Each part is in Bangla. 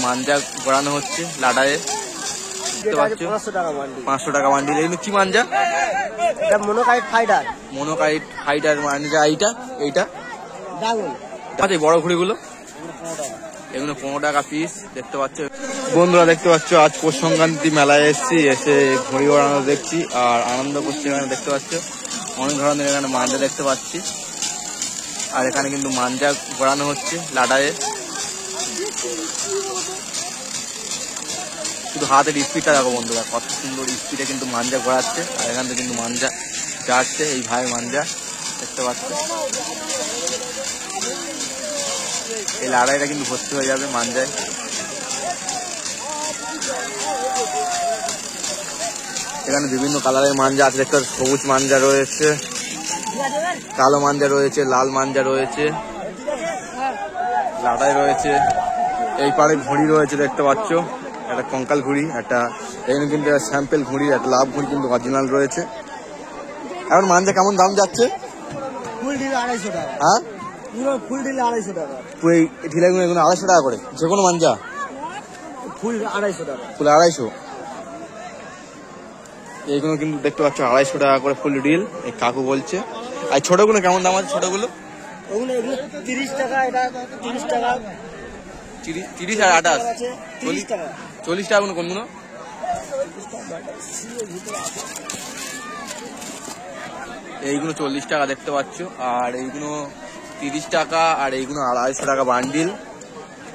মাঞ্জা গড়ানো হচ্ছে লাডায়ে, দেখতে পাচ্ছ 500 টাকা বান্ডিল। এগুলো কি মাঞ্জা? মনোকাইট ফাইটার। মনোকাইট ফাইটার মাঞ্জা। এইটা আচ্ছা, বড় ঘুড়িগুলো এগুলো 15 টাকা পিস, দেখতে পাচ্ছ বন্ধুরা। দেখতে পাচ্ছ আজ পৌষ সংক্রান্তি মেলায় এসেছি, এসে ঘুড়ি ওড়ানো দেখছি আর আনন্দ করছি। এখানে দেখতে পাচ্ছ অনেক ধরনের এখানে মাঞ্জা দেখতে পাচ্ছি, আর এখানে কিন্তু মাঞ্জা গড়ানো হচ্ছে লাডায়ে। শুধু হাতের স্পিডটা দেখো বন্ধুরা, কত সুন্দর স্পিডে কিন্তু মাঞ্জা গড়াচ্ছে। আর এখান থেকে কিন্তু মাঞ্জা যাচ্ছে, এই ভাই মাঞ্জা দেখতে পাচ্ছ। এই লাড়াইটা কিন্তু ভর্তি হয়ে যাবে মাঞ্জায়। এখানে বিভিন্ন কালারের মাঞ্জা আছে, দেখতে সবুজ মাঞ্জা রয়েছে, কালো মাঞ্জা রয়েছে, লাল মাঞ্জা রয়েছে, লাড়াই রয়েছে। এই পারে ঘুড়ি রয়েছে, দেখতে পাচ্ছ একটা কঙ্কাল ঘুড়ি, একটা এখানে কিন্তু স্যাম্পেল ঘুড়ি, একটা লাভ ঘুড়ি কিন্তু অরিজিনাল রয়েছে। এখন মাঞ্জা কেমন দাম যাচ্ছে? ফুল ডিল 250 টাকা। হ্যাঁ, পুরো ফুল ডিল 250 টাকা। পুরো এই ঢিলাগুলো এগুলো 250 টাকা করে, যে কোনো মাঞ্জা ফুল 250 টাকা, ফুল 250। এইগুলো কিন্তু দেখতে পাচ্ছ 250 টাকা করে ফুল ডিল, এই কাকু বলছে। আর ছোটগুলো কেমন দাম আছে? ছোটগুলো এগুলো 30 টাকা, এটা 30 টাকা, 30 আর 28 30 টাকা, 40 টাকা কোনগুলো? এইগুলো 40 টাকা দেখতে পাচ্ছ, আর এইগুলো 30 টাকা, আর এইগুলো 250 টাকা বান্ডিল।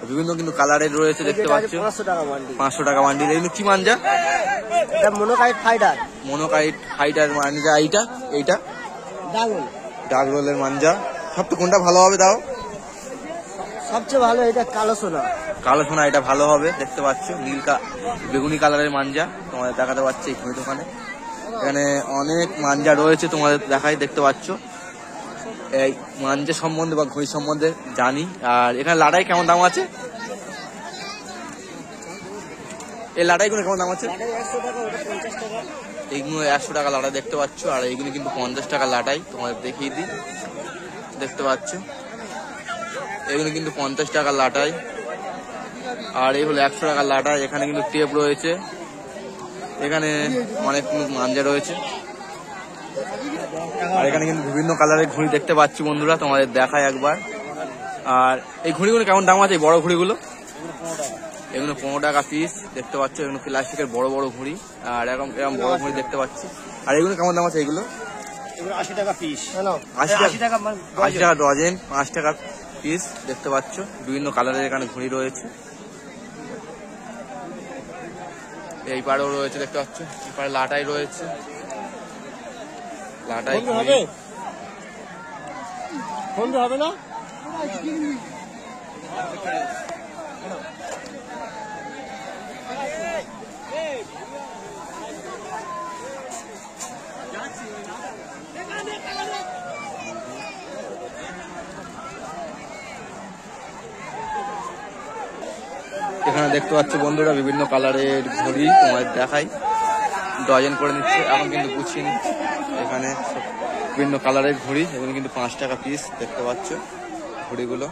বিভিন্ন কিন্তু কালারের রয়েছে, দেখতে পাচ্ছ 500 টাকা বান্ডিল। 500 টাকা বান্ডিল। এইগুলো কি মাঞ্জা? এটা মনোকাইট ফাইটার। মনোকাইট ফাইটার মাঞ্জা। এইটা ডাক রোলের মাঞ্জা। সব তো কোনটা ভালো হবে দাও? সবচেয়ে ভালো এটা কালো সোনা। কালো সোনা এটা ভালো হবে, দেখতে পাচ্ছ বেগুনি কালারের মাঞ্জা তোমাদের দেখাতে পাচ্ছি এই দোকানে। এখানে অনেক মাঞ্জা রয়েছে, তোমাদের দেখাই, দেখতে পাচ্ছ। এই মাঞ্জা সম্বন্ধে বা ঘড়ি সম্বন্ধে জানি। আর এখানে লাড়াই কেমন দাম আছে? এই লাড়াইগুলো কেমন দাম আছে? 100 টাকা, ওটা 50 টাকা। এইগুলো 100 টাকা লাড়াই, দেখতে পাচ্ছ। আর এইগুলো কিন্তু 50 টাকা লাড়াই, তোমাদের দেখিয়ে দিই, দেখতে পাচ্ছ। এগুলো কিন্তু 50 টাকা লাটাই, আর এই হলো 100 টাকা লাটাই। এখানে কিন্তু টেপ রয়েছে, এখানে অনেক মাঞ্জা রয়েছে, আর এখানে কিন্তু বিভিন্ন কালারের ঘুড়ি দেখতে পাচ্ছি বন্ধুরা, তোমাদের দেখায় একবার। আর এই ঘুড়িগুলো কেমন দাম আছে? বড় ঘুড়িগুলো এগুলো 15 টাকা পিস, দেখতে পাচ্ছ। এগুলো প্লাস্টিকের বড় বড় ঘুড়ি, আর এরকম বড় ঘুড়ি দেখতে পাচ্ছি। আর এগুলো কেমন দাম আছে? এগুলো 80 টাকা পিস। 80 টাকা ডজন, 5 টাকা পিস, দেখতে পাচ্ছ। বিভিন্ন কালারের এখানে ঘুড়ি রয়েছে, এই পাড়েও রয়েছে, দেখতে পাচ্ছ। এই পাড়ে লাটাই রয়েছে, লাটাই ঘুড়ি। বন্ধ হবে না? এখানে দেখতে পাচ্ছ বন্ধুরা বিভিন্ন কালারের ঘড়ি, তোমাদের দেখাই, ডজন করে নিচ্ছে, এখন কিন্তু গুছিয়ে নিচ্ছে। এখানে বিভিন্ন কালারের ঘড়ি, এগুলো কিন্তু 5 টাকা পিস, দেখতে পাচ্ছ ঘড়িগুলো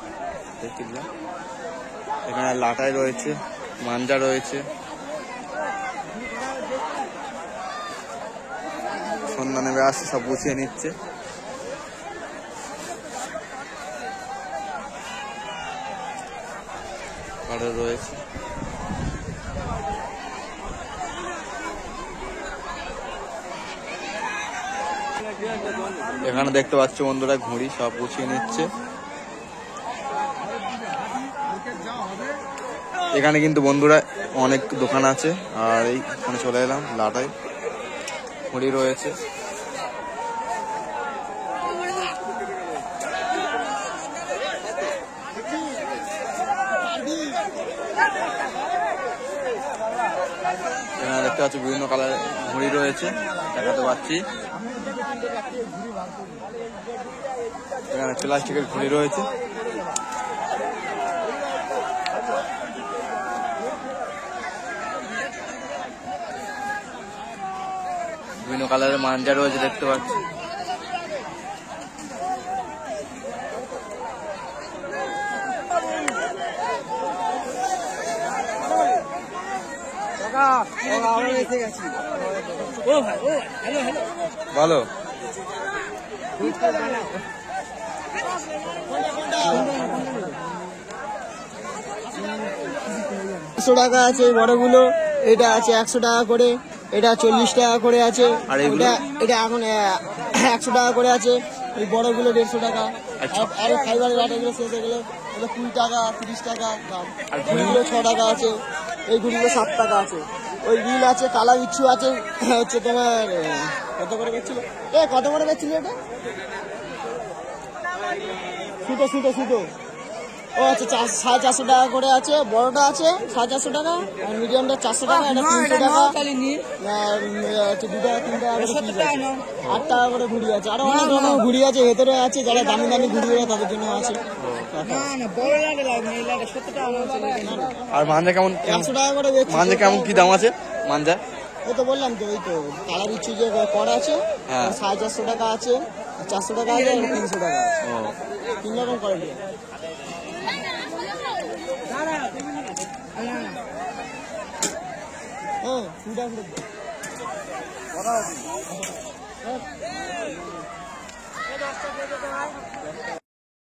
দেখতে দিলাম। এখানে লাটাই রয়েছে, মাঞ্জা রয়েছে, সন্ধ্যা নেমে আসছে, সব গুছিয়ে নিচ্ছে। আরো রয়েছে এখানে দেখতে পাচ্ছ বন্ধুরা ঘুড়ি সব গুছিয়ে নিচ্ছে। এখানে কিন্তু বন্ধুরা অনেক দোকান আছে, আর এইখানে চলে এলাম, লাটাই ঘুড়ি রয়েছে। এখানে দেখতে পাচ্ছি বিভিন্ন কালারের ঘুড়ি রয়েছে, দেখাতে পাচ্ছি। এখানে প্লাস্টিকের ঘুড়ি রয়েছে, বিভিন্ন কালারের মাঞ্জা রয়েছে, দেখতে পাচ্ছি। ভালো। টাকা আছে বড়গুলো, এটা আছে 100 টাকা করে, এটা 40 টাকা করে আছে, আর এগুলো? এটা এখন 100 টাকা করে আছে। এই বড়গুলো 150 টাকা। আচ্ছা। আর ফাইবারের আটাগুলো শেষ হয়ে গেলে এটা 20 টাকা 30 টাকা দাম। আর ঘুড়িগুলো 6 টাকা আছে, এই ঘুড়িগুলো 7 টাকা আছে। ওই রিল আছে, কালা বিচ্ছু আছে হচ্ছে তোমার কত করে বেচছিল? কত করে বেচছিল এটা? সুতো সুতো সুতো। ও আচ্ছা 450 টাকা করে আছে, বড়টা আছে 450 টাকা, আর মিডিয়ামটা 400 টাকা, এটা 300 টাকা, আর হচ্ছে 2 টাকা 3 টাকা করে piece আছে। 8 টাকা করে ঘুড়ি আছে, আরো অনেক রকম ঘুড়ি আছে ভেতরে আছে, যারা দামি দামি ঘুড়ি হয় তাদের জন্য আছে। আর মাঞ্জা কেমন? 100 টাকা করে বেচছি। মাঞ্জা কেমন কি দাম আছে মাঞ্জা? ওই তো বললাম তো, ওই তো কালা বিচ্ছু যে করা আছে হ্যাঁ। 450 টাকা আছে, 400 টাকা আছে, আর 300 টাকা আছে। ও 3 রকম কোয়ালিটি। হ্যাঁ 2 টাকা।